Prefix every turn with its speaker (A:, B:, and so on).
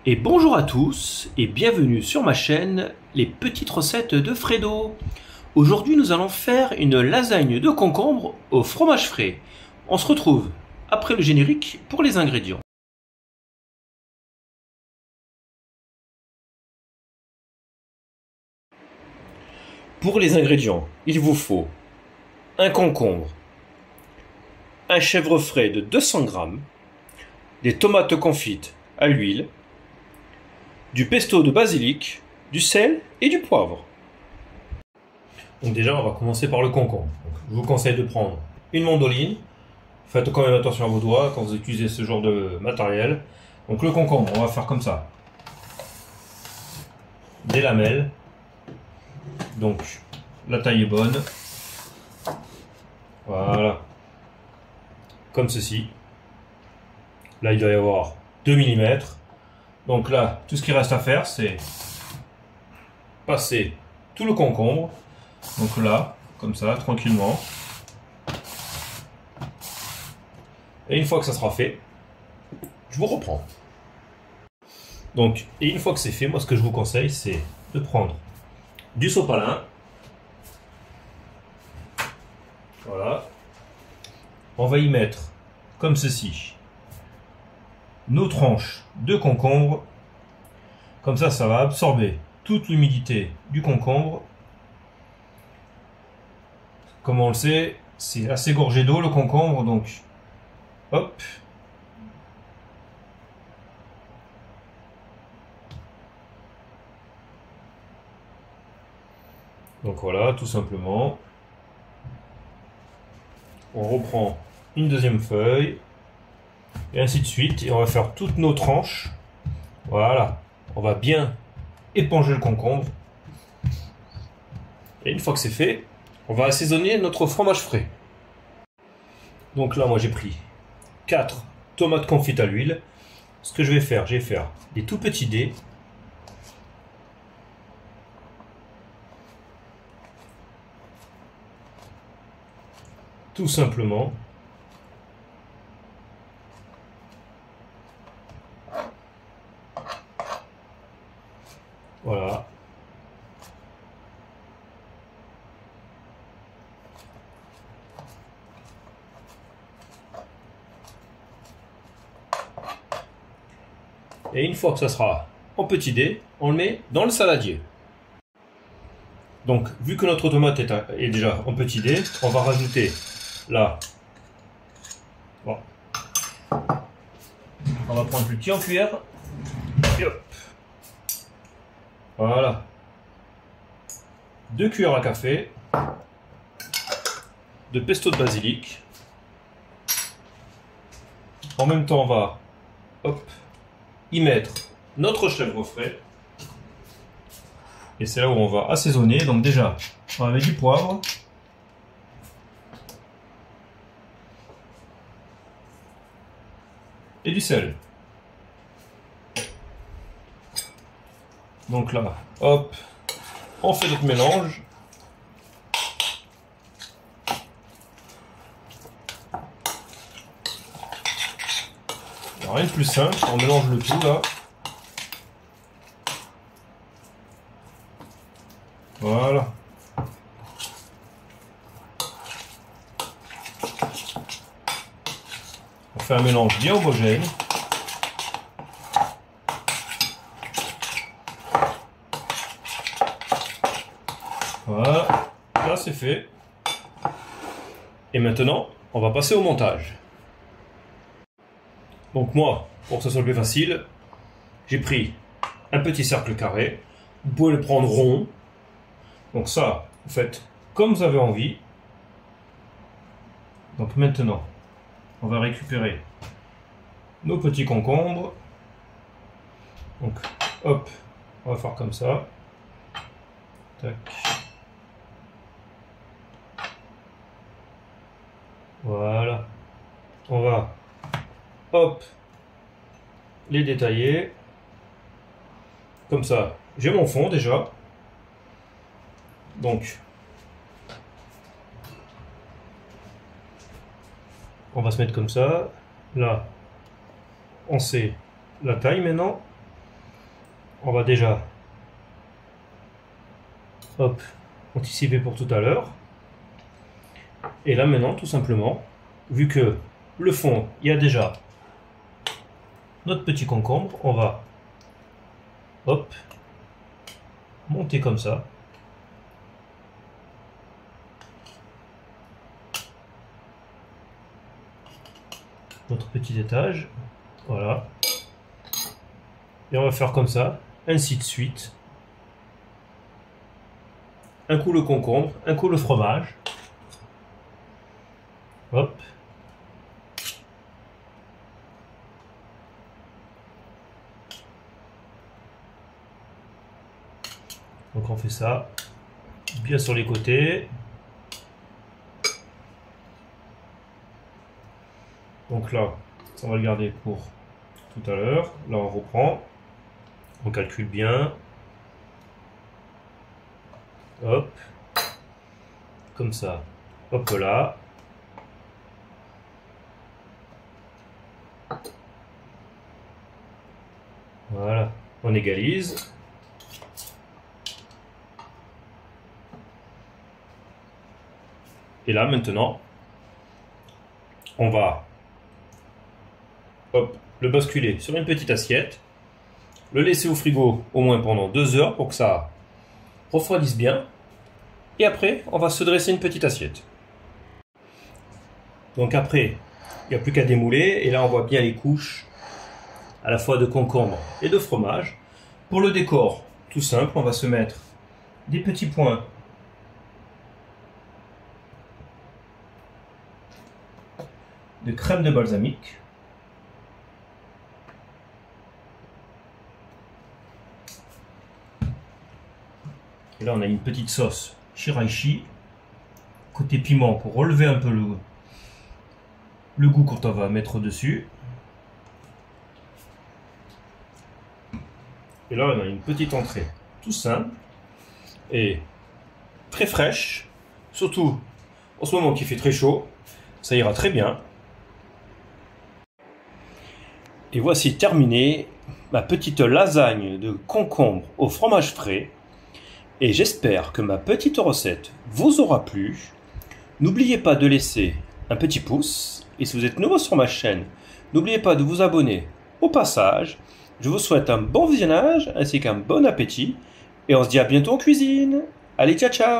A: Et bonjour à tous et bienvenue sur ma chaîne Les Petites Recettes de Fredo. Aujourd'hui nous allons faire une lasagne de concombre au fromage frais. On se retrouve après le générique pour les ingrédients. Pour les ingrédients, il vous faut un concombre, un chèvre frais de 200 g, des tomates confites à l'huile, du pesto de basilic, du sel et du poivre. Donc déjà, on va commencer par le concombre. Donc, je vous conseille de prendre une mandoline. Faites quand même attention à vos doigts quand vous utilisez ce genre de matériel. Donc le concombre, on va faire comme ça. Des lamelles. Donc la taille est bonne. Voilà. Comme ceci. Là, il doit y avoir 2 mm. Donc là, tout ce qui reste à faire, c'est passer tout le concombre. Donc là, comme ça, tranquillement. Et une fois que ça sera fait, je vous reprends. Donc, et une fois que c'est fait, moi ce que je vous conseille, c'est de prendre du sopalin. Voilà. On va y mettre, comme ceci, nos tranches de concombre. Comme ça va absorber toute l'humidité du concombre. Comme on le sait, c'est assez gorgé d'eau le concombre, donc hop. Donc voilà, tout simplement. On reprend une deuxième feuille, et ainsi de suite, et on va faire toutes nos tranches. Voilà, on va bien éponger le concombre. Et une fois que c'est fait, on va assaisonner notre fromage frais. Donc là, moi j'ai pris 4 tomates confites à l'huile. Ce que je vais faire des tout petits dés. Tout simplement. Voilà. Et une fois que ça sera en petits dés, on le met dans le saladier. Donc, vu que notre tomate est déjà en petits dés, on va rajouter là. Bon. On va prendre le petit en cuillère. Et hop. Voilà. 2 cuillères à café de pesto de basilic. En même temps, on va y mettre notre chèvre frais. Et c'est là où on va assaisonner. Donc déjà, on va mettre du poivre. Et du sel. Donc là, hop, on fait notre mélange. Alors, rien de plus simple, on mélange le tout là. Voilà. On fait un mélange bien homogène. Voilà, là c'est fait. Et maintenant, on va passer au montage. Donc moi, pour que ce soit plus facile, j'ai pris un petit cercle carré. Vous pouvez le prendre rond. Donc ça, vous faites comme vous avez envie. Donc maintenant, on va récupérer nos petits concombres. Donc hop, on va faire comme ça. Tac. Voilà. On va hop les détailler. Comme ça, j'ai mon fond déjà. Donc, on va se mettre comme ça. Là, on sait la taille maintenant. on va déjà anticiper pour tout à l'heure. Et là maintenant, tout simplement, vu que le fond, il y a déjà notre petit concombre, on va monter comme ça. Notre petit étage, voilà. Et on va faire comme ça, ainsi de suite. Un coup le concombre, un coup le fromage. Hop. Donc on fait ça bien sur les côtés. Donc là, ça on va le garder pour tout à l'heure. Là on reprend. On calcule bien. Hop. Comme ça. Hop là. Voilà. On égalise. Et là maintenant, on va le basculer sur une petite assiette, le laisser au frigo au moins pendant 2 heures pour que ça refroidisse bien. Et après, on va se dresser une petite assiette. Donc après, il n'y a plus qu'à démouler. Et là, on voit bien les couches à la fois de concombre et de fromage. Pour le décor, tout simple, on va se mettre des petits points de crème de balsamique. Et là on a une petite sauce shiraishi, côté piment pour relever un peu le goût quand on va mettre dessus. Et là on a une petite entrée tout simple et très fraîche, surtout en ce moment qui fait très chaud, ça ira très bien. Et voici terminé ma petite lasagne de concombre au fromage frais. Et j'espère que ma petite recette vous aura plu. N'oubliez pas de laisser un petit pouce. Et si vous êtes nouveau sur ma chaîne, n'oubliez pas de vous abonner au passage. Je vous souhaite un bon visionnage ainsi qu'un bon appétit. Et on se dit à bientôt en cuisine. Allez, ciao ciao!